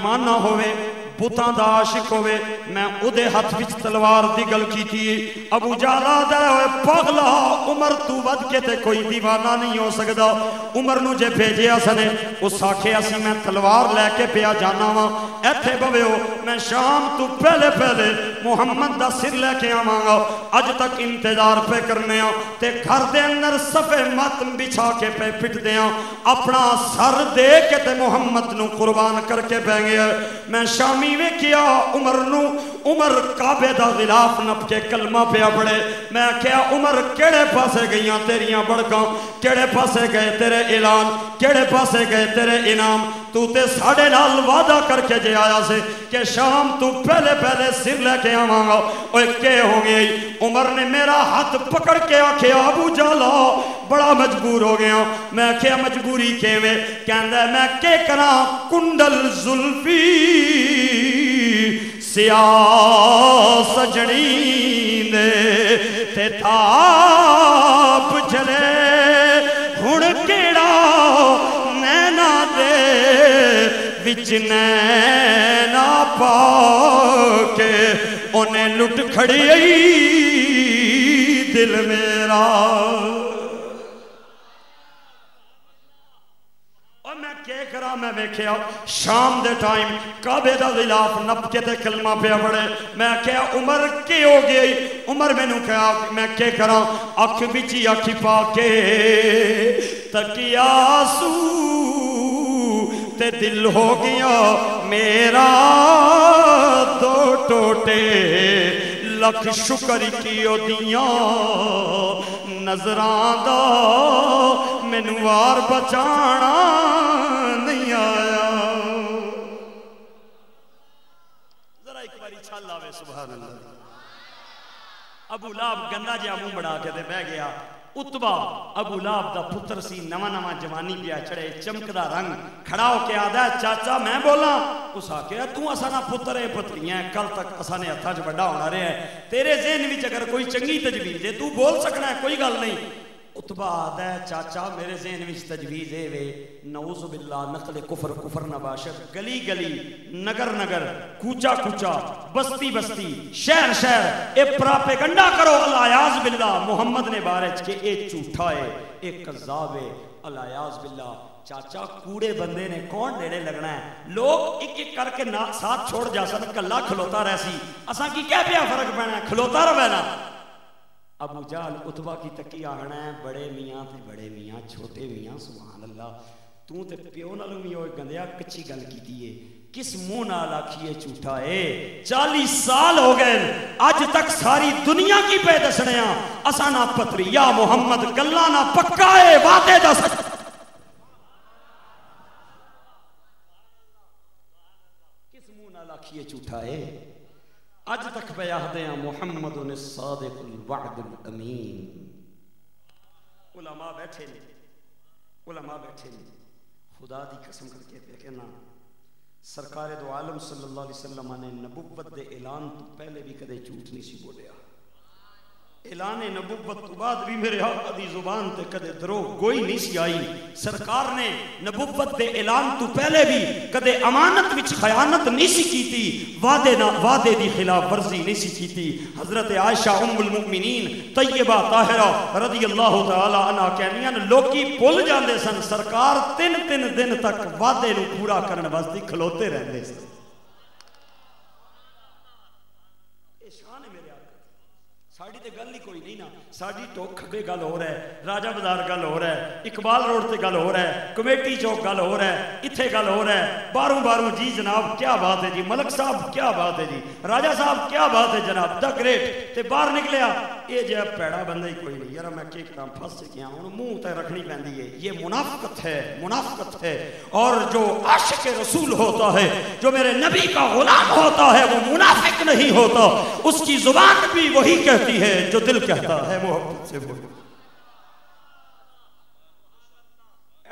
बेईमान ना होवे बुतां दा आशिक होवे मैं उदे हाथ विच तलवार दी गल कीती अबू जहल दा ओए पागला उमर तू वध के ते कोई दीवाना नहीं हो सकदा उमर नू जे भेजिया सने उस आखिया सी मैं तलवार लैके पिया जाना वा इत्थे बविओ मैं शाम तू पहले पहले मुहम्मद दा सिर लैके आवांगा अज तक इंतजार पे करने ते घर दे अंदर सफे मातम बिछा के पे पिटदे अपना सर दे के ते मुहम्मद नू कुर्बान करके पै गया मैं शामी वेखिया उमर नू उमर काबे दा गिलाफ नप के कलमा पिया पड़े मैं क्या उमर केड़े पासे गईयां तेरियां बड़कां केड़े पासे गए तेरे ऐलान केड़े पासे गए तेरे इनाम तू ते साडे नाल वादा करके जे आया से कि शाम तू पहले पहले सिर लेके आवांगा ओए के हो गई उमर ने मेरा हाथ पकड़ के आखिया अबू जहल बड़ा मजबूर हो गया मैं क्या मजबूरी केवें कहंदा मैं के करा कुंडल जुल्फी सिया सजनी दे ते ताप जले हुण केड़ा नैना दे विच नैना पाके उन्हें लुट खड़ी दिल मेरा मैं वेख्या शाम दे टाइम काबे दा गिलाफ नप के ते कलमा पिया पड़े मैं क्या उमर के हो गई उमर मैनू कहा मैं के करा अख बिच अखी पा के तकिया सू ते दिल हो गया मेरा दो टोटे लख शुक्र की दियां नजरां दा मैनू वार बचाना नहीं आया जरा एक बारी छल आवे सुभान अल्लाह अबू लाहब गंदा जिहा मुंह बना के ते बह गया उतबा अबू लाहब दा पुत्र सी नवा नवा जवानी पिया चढ़े चमकदा रंग खड़ा होके आदा चाचा मैं बोला उस आखे तू असा ना पुत्र है पुत्रियां कल तक असा ने हत्था च बड़ा होना रहा है तेरे ज़हन विच अगर कोई चंगी तजवीज़ है तू बोल सकना है कोई गल नहीं उतबा आदा चाचा मेरे ज़हन विच तजवीज़ है वे नऊज़ु बिल्लाह नकल कुफर कुफर नबाशत गली गली नगर नगर कूचा कूचा बस्ती बस्ती शहर शहर ए प्रोपेगंडा करो अलायाज़ बिल्लाह मुहम्मद ने बारे च के ए झूठा है ए कज़्ज़ाब है अलायाज़ बिल्लाह चाचा कूड़े बंदे ने कौन नेड़े लगना है लोग एक एक करके ना साथ छोड़ जा सन कला खलोता रह सी असा की क्या पिया फर्क पैना खलोता रहे ना अबू जहल उतबा की तकी आना है बड़े मियाँ ते बड़े मियाँ छोटे मियाँ सुभान अल्लाह तू ते प्यो नालों भी ओए गंदिया कच्ची गल कीती है किस मुंह नाल आखिए झूठा है 40 साल हो गए अज तक सारी दुनिया की पे दसने असा ना पतरिया मुहम्मद गल्ला ना पक्का है वादे दा किस मुंह नाल आखिए झूठा है अज तक पे आखदे हैं मुहम्मद सादिकुल वअदुल अमीन उलमा बैठे ने खुदा दी कसम करके पे कहना सरकार दो आलम सल्लल्लाहु अलैहि वसल्लम ने नबुव्वत दे ऐलान तो पहले भी कदे झूठ नहीं सी बोलिया ऐलान नबुव्वत तो बाद भी मेरे आका दी जुबान ते कदे द्रोह गोई नहीं सी आई सरकार ने नबुव्वत दे ऐलान तो पहले भी कदे अमानत विच खयानत नहीं सी कीती वादे दी खिलाफ वर्जी नहीं सी कीती हजरत आयशा उम्मुल मुमिनीन तैयबा ताहिरा रज़ियल्लाहु तआला अन्हा कहनियां लोकी भुल जांदे सन सरकार 3-3 दिन तक वादे नूं पूरा करन वास्ते खलोते रहंदे सन साड़ी ते गल ही कोई नहीं ना साड़ी टोक खब्बे गल हो रहा है राजा बाजार गल हो रहा है इकबाल रोड ते गल हो रहा है कमेटी चौक गल हो रहा है इत्थे गल हो रहा है बारों जी जनाब क्या बात है जी मलक साहब क्या बात है जी राजा साहब क्या बात है जनाब द ग्रेट ते बाहर निकलिया ये जो पैड़ा बंदा ही कोई नहीं यार मैं क्या करा फस गया हूँ मुंह ते रखनी पैंदी है ये मुनाफिकत है और जो आशिक रसूल होता है जो मेरे नबी का गुलाम होता है वो मुनाफिक नहीं होता उसकी जुबान भी वही कहती है जो दिल कहता है मोहब्बत से बोलो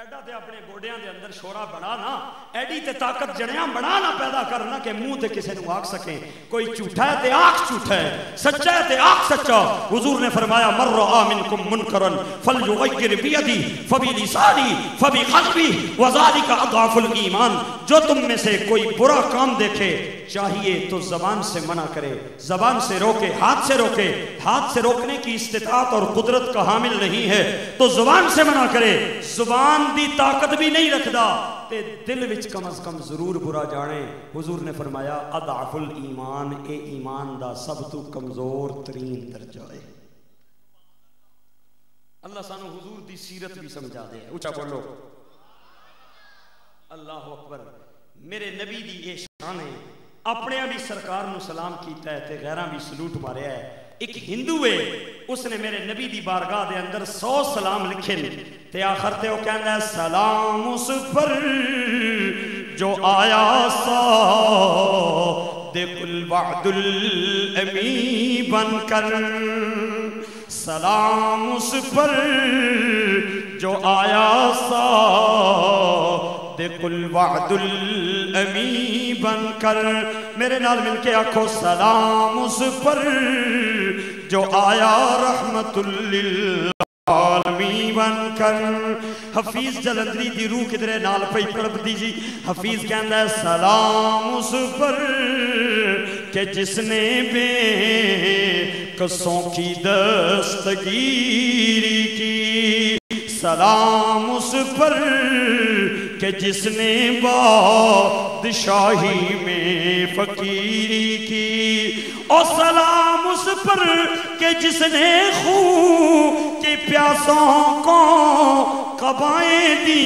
एडा ते अपने गोडियां दे अंदर शोरा बना ना ایڈی تے طاقت جنیاں بنا نہ پیدا کرنا کہ منہ تے کسے نو آکھ سکیں کوئی جھوٹا ہے تے آکھ جھوٹا ہے سچا ہے تے آکھ سچا حضور نے فرمایا من رآ منکم منکرا فلیغیر بیدی فبلسانی فبقلبی وذالک اضعف الایمان جو تم میں سے کوئی برا کام دیکھے چاہیے تو زبان سے منع کرے زبان سے روکے ہاتھ سے روکنے کی استطاعت اور قدرت کا حامل نہیں ہے تو زبان سے منع کرے زبان دی طاقت بھی نہیں رکھدا تے دل وچ کم از کم ضرور برا جانے حضور نے فرمایا اضعف الایمان اے ایمان دا سب تو کمزور ترین درجہ ہے اللہ سانو حضور دی سیرت بھی سمجھا دے اونچا بولو اللہ اکبر میرے نبی دی اے شان ہے اپنے بھی سرکار نو سلام کیتا ہے تے غیراں بھی سلوٹ ماریا ہے ایک ہندو ہے اس نے میرے نبی دی بارگاہ دے اندر 100 سلام لکھے تے آخر تے وہ کہندا ہے سلام اس پر جو آیا صادق الوعد الامی بن کر سلام اس پر جو آیا صادق الوعد الامی بن کر میرے نال مل کے آکھو سلام اس پر جو آیا رحمت للعالمین بن کر حفیظ جلندری دی روح کدرے نال پئی تڑپ دی جی حفیظ کہندا ہے سلام اس پر کہ جس نے بے قصوں کی دستگیری کی سلام اس پر کہ جس نے بادشاہی میں فقیری کی اور سلام اس پر کہ جس نے خون کے پیاسوں کو قبائیں دی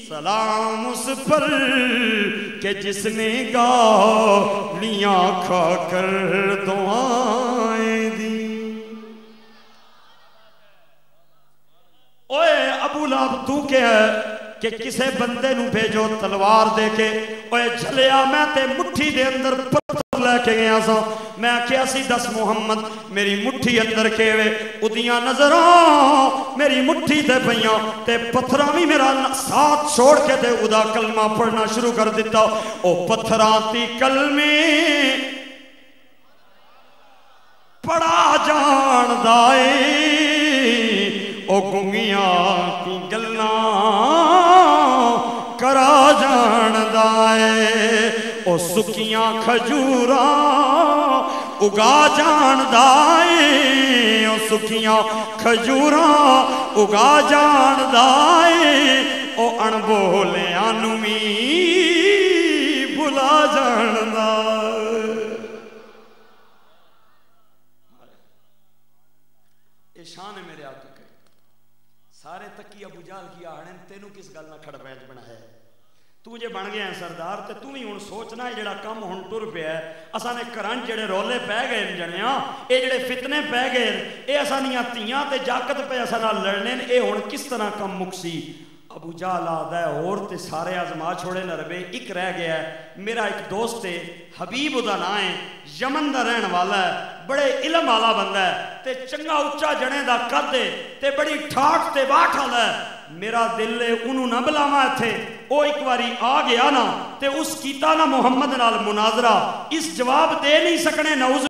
سلام اس پر کہ جس نے گالیاں کھا کر دعائیں دی اوے ابو لہب تو کیا ہے کہ کسے بندے نو بھیجو تلوار دے کے اوے جھلیا میں تے مٹھی دے اندر پتھر لے کے گیا سا میں کیا سی دس محمد میری مٹھی اندر کے وے ادیاں نظروں میری مٹھی تے پہیاں تے پتھران بھی میرا ساتھ چھوڑ کے تے ادا کلمہ پڑھنا شروع کر دیتا او پتھران تی کلمے پڑا جان دائے او گنگیاں کی گلنا کرا جان دائے او سکیاں کھجورا اگا جان دائے او سکیاں کھجورا اگا جان دائے او انبولے آنوی بلا جان دائے اے شان ہے میرے آقا کے سارے تکی ابو جہل کی آڑیں تینوں کس گل نہ کھڑ بیج بنا ہے تو جے بن گیا ہے سردار تے تو ہی ہن سوچنا ہے جڑا کم ہن ٹر پیا ہے اساں نے کرن جڑے رولے پے گئے جنیاں اے جڑے فتنے پے گئے اے اساں دیاں تیاں تے جاکت پہ اساں نال لڑنے اے ہن کس طرح کم مکسی ابو جہل آدھا ہے اور تے سارے آزما چھوڑے نہ ربے ایک رہ گیا ہے میرا ایک دوست ہے حبیب دا نام ہے یمن دا رہن والا ہے بڑے علم والا بندہ ہے تے چنگا اچا جنے دا قد ہے تے بڑی ٹھاٹ تے باٹھ والا ہے میرا دل ہے انہوں نہ بلاواں تھے او ایک واری آ گیا نا تے اس کیتا نا محمد نال مناظرہ اس جواب دے نہیں سکنے نعوذ